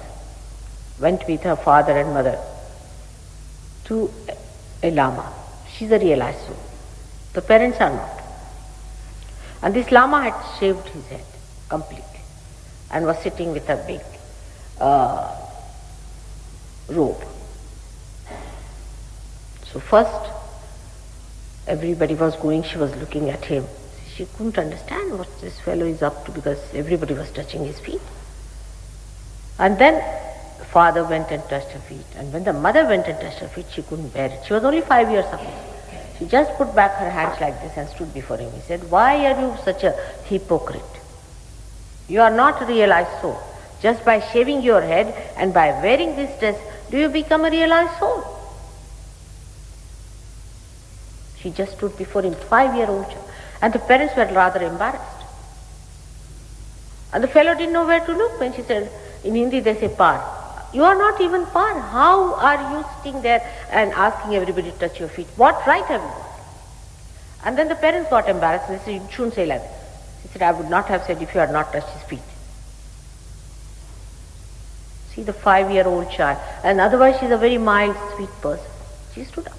went with her father and mother to a Lama. She's a realized soul. The parents are not. And this Lama had shaved his head completely and was sitting with a big robe. So first, everybody was going, she was looking at him. She couldn't understand what this fellow is up to because everybody was touching his feet. And then the father went and touched her feet. And when the mother went and touched her feet, she couldn't bear it. She was only 5 years of age. She just put back her hands like this and stood before him. He said, why are you such a hypocrite? You are not a realized soul. Just by shaving your head and by wearing this dress, do you become a realized soul? She just stood before him, 5-year-old child. And the parents were rather embarrassed. And the fellow didn't know where to look. When she said, in Hindi they say par. You are not even par. How are you sitting there and asking everybody to touch your feet? What right have you got? And then the parents got embarrassed and they said, you shouldn't say like this. He said, I would not have said if you had not touched his feet. See the 5-year-old child. And otherwise she's a very mild, sweet person. She stood up.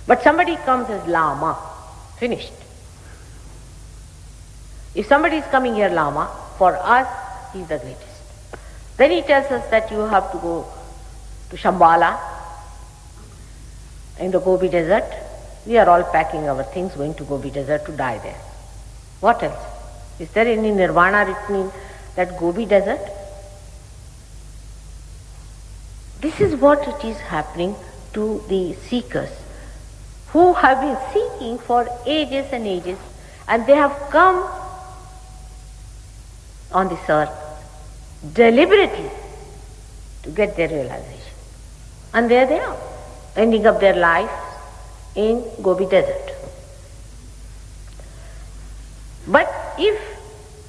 But somebody comes as Lama, finished. If somebody is coming here Lama, for us, he is the greatest. Then he tells us that you have to go to Shambhala in the Gobi desert. We are all packing our things, going to Gobi desert to die there. What else? Is there any nirvana written in that Gobi desert? This is what it is happening to the seekers who have been seeking for ages and ages, and they have come on this earth deliberately to get their realization. And there they are, ending up their lives in Gobi desert. But if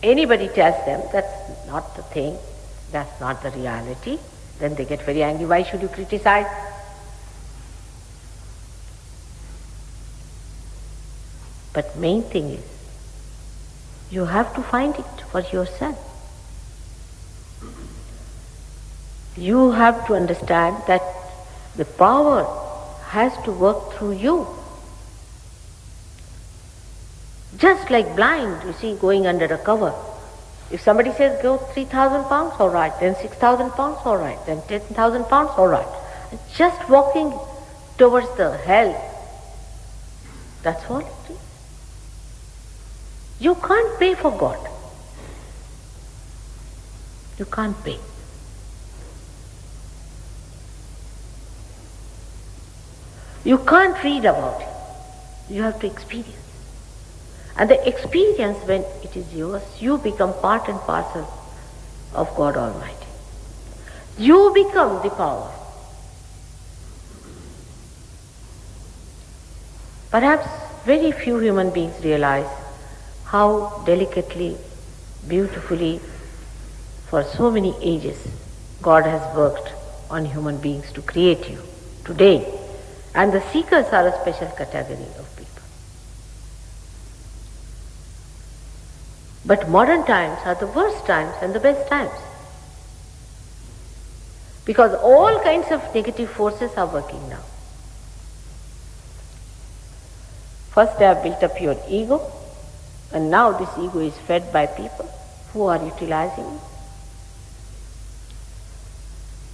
anybody tells them that's not the thing, that's not the reality, then they get very angry. Why should you criticize? But main thing is, you have to find it for yourself. You have to understand that the power has to work through you. Just like blind, you see, going under a cover. If somebody says go 3,000 pounds, all right, then 6,000 pounds, all right, then 10,000 pounds, all right. Just walking towards the hell, that's all it is. You can't pay for God. You can't pay. You can't read about it. You have to experience. And the experience, when it is yours, you become part and parcel of God Almighty. You become the power. Perhaps very few human beings realize how delicately, beautifully, for so many ages, God has worked on human beings to create you today. And the seekers are a special category of people. But modern times are the worst times and the best times. Because all kinds of negative forces are working now. First they have built up your ego, and now this ego is fed by people who are utilizing it.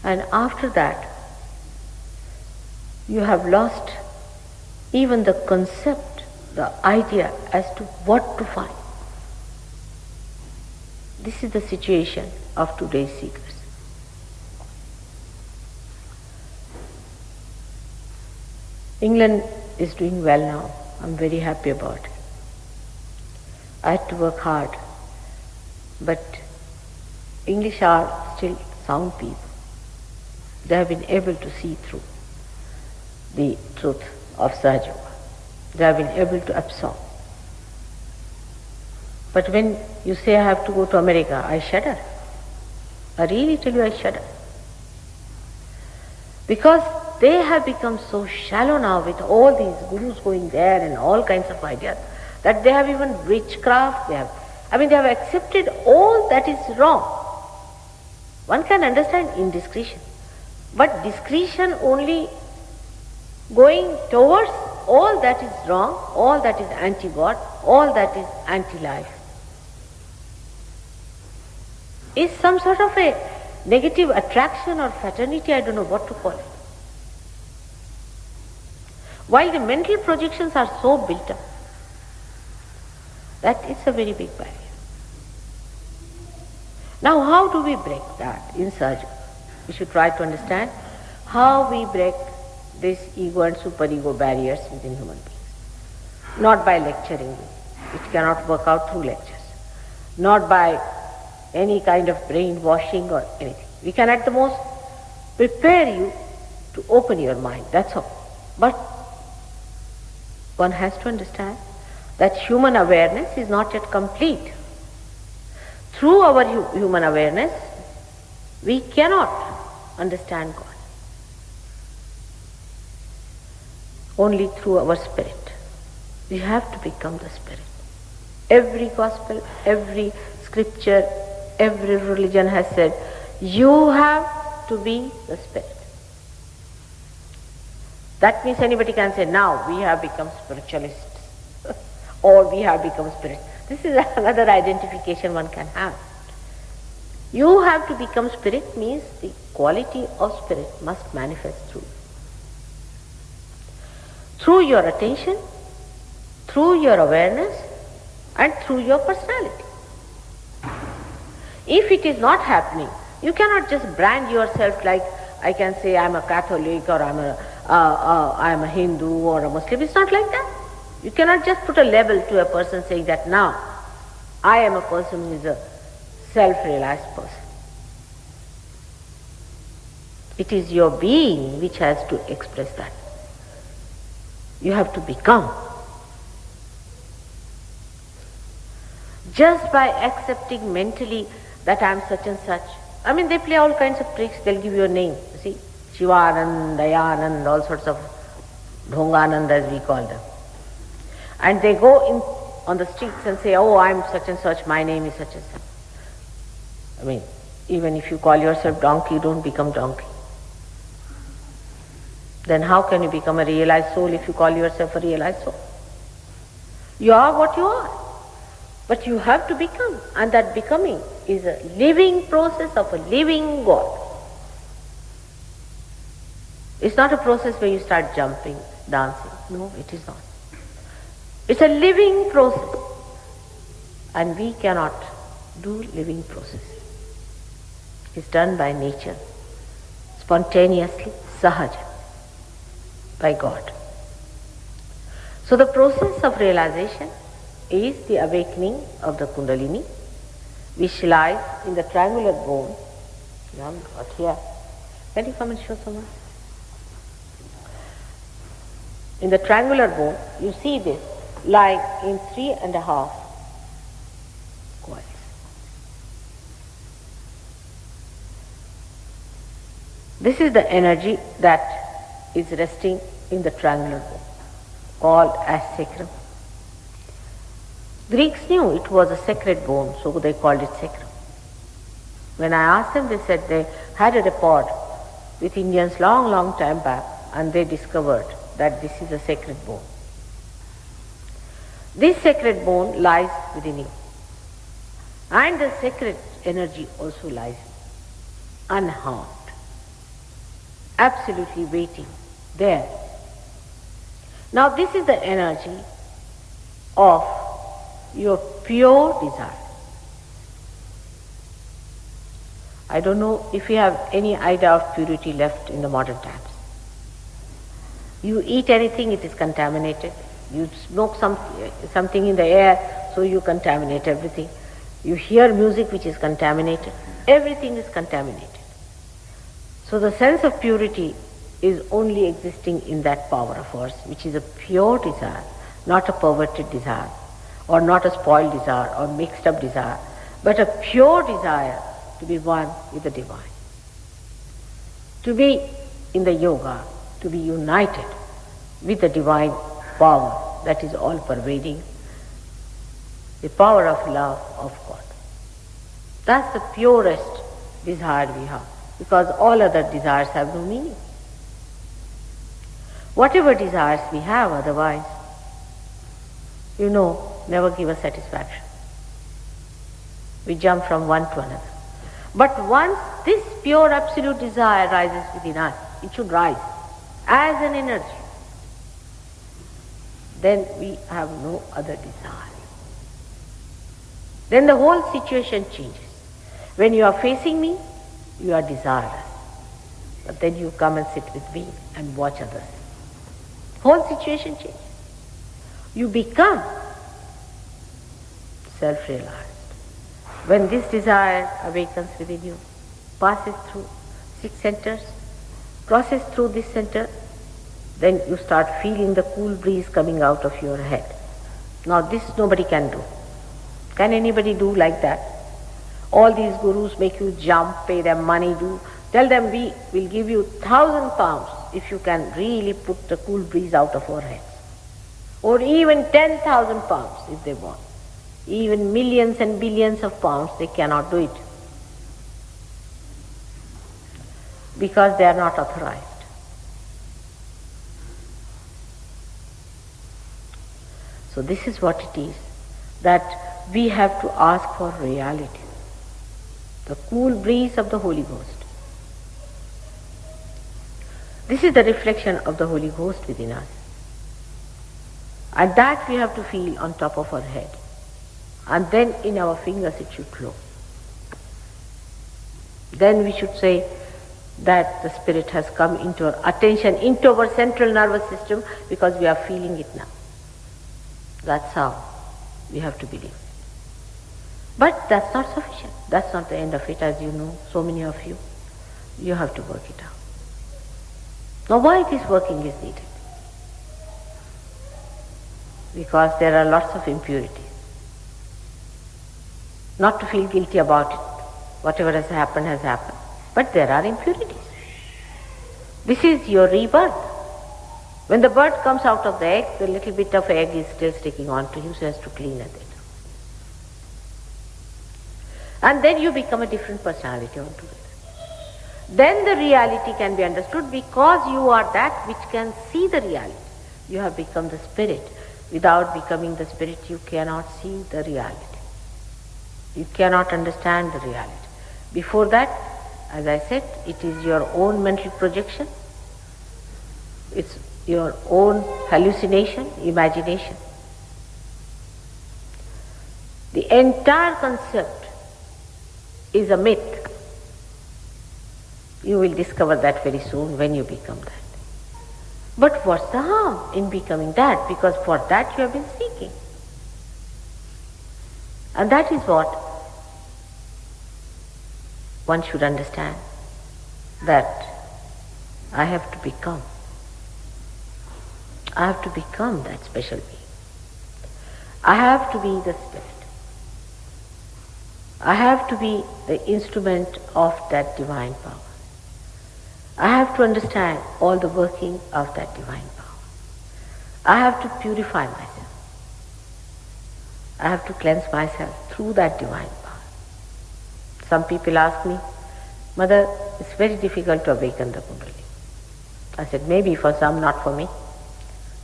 And after that, you have lost even the concept, the idea as to what to find. This is the situation of today's seekers. England is doing well now. I'm very happy about it. I had to work hard, but English are still sound people. They have been able to see through the truth of Sahaja. They have been able to absorb. But when you say I have to go to America, I shudder. I really tell you I shudder. Because they have become so shallow now with all these gurus going there and all kinds of ideas, that they have even witchcraft, they have accepted all that is wrong. One can understand indiscretion, but discretion only going towards all that is wrong, all that is anti-God, all that is anti-life, is some sort of a negative attraction or fraternity, I don't know what to call it. While the mental projections are so built up, that is a very big barrier. Now how do we break that in Sahaja? We should try to understand how we break this ego and superego barriers within human beings. Not by lecturing you. It cannot work out through lectures. Not by any kind of brainwashing or anything. We can at the most prepare you to open your mind, that's all. But one has to understand that human awareness is not yet complete. Through our human awareness, we cannot understand God. Only through our spirit. We have to become the spirit. Every gospel, every scripture, every religion has said, you have to be the spirit. That means anybody can say, now we have become spiritualists or we have become spirits. This is another identification one can have. You have to become spirit means the quality of spirit must manifest through you. through your attention, through your awareness, and through your personality. If it is not happening, you cannot just brand yourself like, I can say I'm a Catholic or I'm a Hindu or a Muslim. It's not like that. You cannot just put a label to a person saying that now I am a person who is a self-realized person. It is your being which has to express that. You have to become. Just by accepting mentally that I am such and such. I mean, they play all kinds of tricks. They'll give you a name. You see, Shivanand, Dayanand, all sorts of Dhonganand as we call them. And they go in on the streets and say, oh, I'm such and such, my name is such and such. I mean, even if you call yourself donkey, don't become donkey. Then how can you become a realized soul if you call yourself a realized soul? You are what you are. But you have to become. And that becoming is a living process of a living God. It's not a process where you start jumping, dancing. No, it is not. It's a living process. And we cannot do living process. It's done by nature, spontaneously, sahaja, by God. So the process of realization is the awakening of the Kundalini, which lies in the triangular bone. Got here. Can you come and show someone? In the triangular bone, you see this lying in 3.5 coils. This is the energy that is resting in the triangular bone, called as sacrum. Greeks knew it was a sacred bone, so they called it sacrum. When I asked them, they said they had a report with Indians long time back, and they discovered that this is a sacred bone. This sacred bone lies within you. And the sacred energy also lies unharmed, absolutely waiting there. Now this is the energy of your pure desire. I don't know if you have any idea of purity left in the modern times. You eat anything, it is contaminated. You smoke something in the air, so you contaminate everything. You hear music which is contaminated. Everything is contaminated. So the sense of purity is only existing in that power of ours, which is a pure desire, not a perverted desire, or not a spoiled desire, or mixed up desire, but a pure desire to be one with the divine. To be in the yoga, to be united with the divine power that is all pervading, the power of love of God. That's the purest desire we have, because all other desires have no meaning. Whatever desires we have otherwise, never give us satisfaction. We jump from one to another. But once this pure absolute desire rises within us, it should rise as an energy, then we have no other desire. Then the whole situation changes. When you are facing me, you are desireless. But then you come and sit with me and watch others. Whole situation changes. You become self-realized. When this desire awakens within you, passes through 6 centers, crosses through this center, then you start feeling the cool breeze coming out of your head. Now this nobody can do. Can anybody do like that? All these gurus make you jump, pay them money, tell them we will give you 1,000 pounds if you can really put the cool breeze out of our heads. Or even 10,000 pounds if they want. Even millions and billions of pounds, they cannot do it. Because they are not authorized. So this is what it is, that we have to ask for reality. The cool breeze of the Holy Ghost. This is the reflection of the Holy Ghost within us. And that we have to feel on top of our head. And then in our fingers it should flow. Then we should say that the spirit has come into our attention, into our central nervous system, because we are feeling it now. That's how we have to believe. But that's not sufficient. That's not the end of it, as you know, so many of you. You have to work it out. Now why this working is needed? Because there are lots of impurities. Not to feel guilty about it. Whatever has happened has happened. But there are impurities. This is your rebirth. When the bird comes out of the egg, the little bit of egg is still sticking on to you, so has to clean it. And then you become a different personality altogether. Then the reality can be understood, because you are that which can see the reality. You have become the spirit. Without becoming the spirit, you cannot see the reality. You cannot understand the reality. Before that, as I said, it is your own mental projection. It's your own hallucination, imagination. The entire concept is a myth. You will discover that very soon when you become that. But what's the harm in becoming that? Because for that you have been seeking. And that is what one should understand, that I have to become. I have to become that special being. I have to be the spirit. I have to be the instrument of that divine power. I have to understand all the working of that divine power. I have to purify myself. I have to cleanse myself through that divine power. Some people ask me, Mother, it's very difficult to awaken the Kundalini. I said, maybe for some, not for me.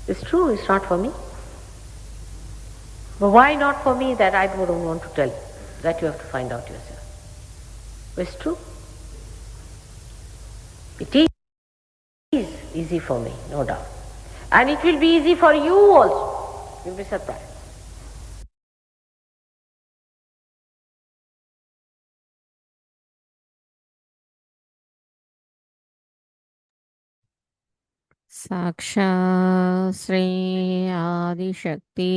It's true, it's not for me. But why not for me? That I don't want to tell you. That you have to find out yourself. But it's true. It is easy for me, no doubt. And it will be easy for you also. You'll be surprised. साक्षात् श्री आदिशक्ति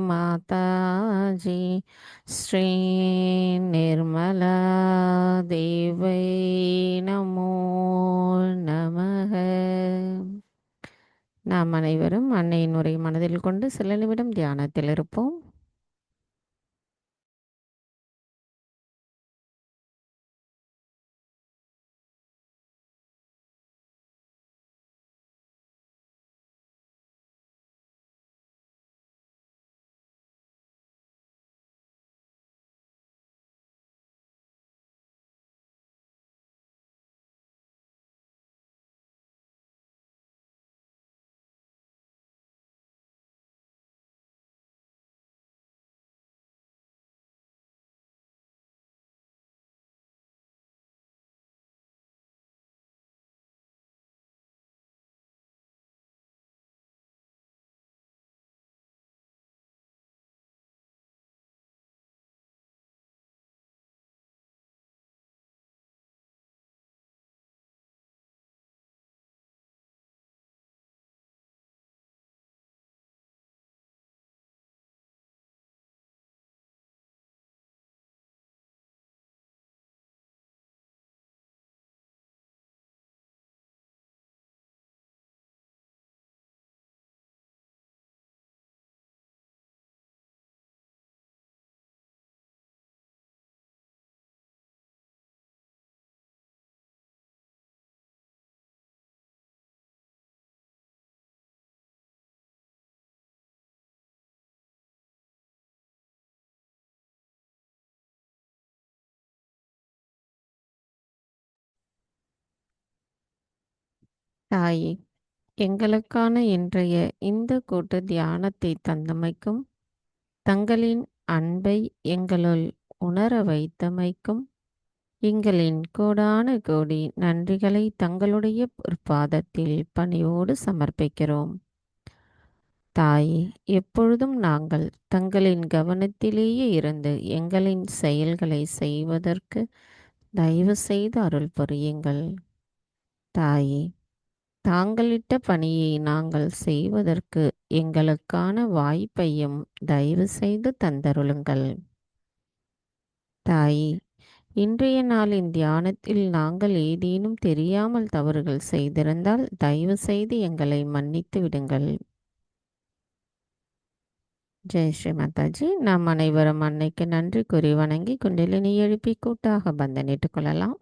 माताजी श्री निर्मला देवै நமோ நமः. நாம் அனைவரும் அன்னையின் உரை மனதில் கொண்டு சில நிமிடம் தியானத்தில் இருப்போம். தாயே, எங்களுக்கான இன்றைய இந்த கூட்டு தியானத்தை தந்தமைக்கும், தங்களின் அன்பை எங்களுள் உணர வைத்தமைக்கும் எங்களின் கோடான கோடி நன்றிகளை தங்களுடைய பாதத்தில் பணிவோடு சமர்ப்பிக்கிறோம். தாயே, எப்பொழுதும் நாங்கள் தங்களின் கவனத்திலேயே இருந்து எங்களின் செயல்களை செய்வதற்கு தயவு செய்து அருள் புரியுங்கள். தாயே, தாங்களிட்ட பணியை நாங்கள் செய்வதற்கு எங்களுக்கான வாய்ப்பையும் தயவு செய்து தந்தருளுங்கள். தாயே, இன்றைய நாளின் தியானத்தில் நாங்கள் ஏதேனும் தெரியாமல் தவறுகள் செய்திருந்தால் தயவு செய்து எங்களை மன்னித்து விடுங்கள். ஜெய் ஸ்ரீ மாதாஜி. நாம் அனைவரும் அன்னைக்கு நன்றி கூறி வணங்கி குண்டலினி எழுப்பி கூட்டாக பந்தனிட்டுக் கொள்ளலாம்.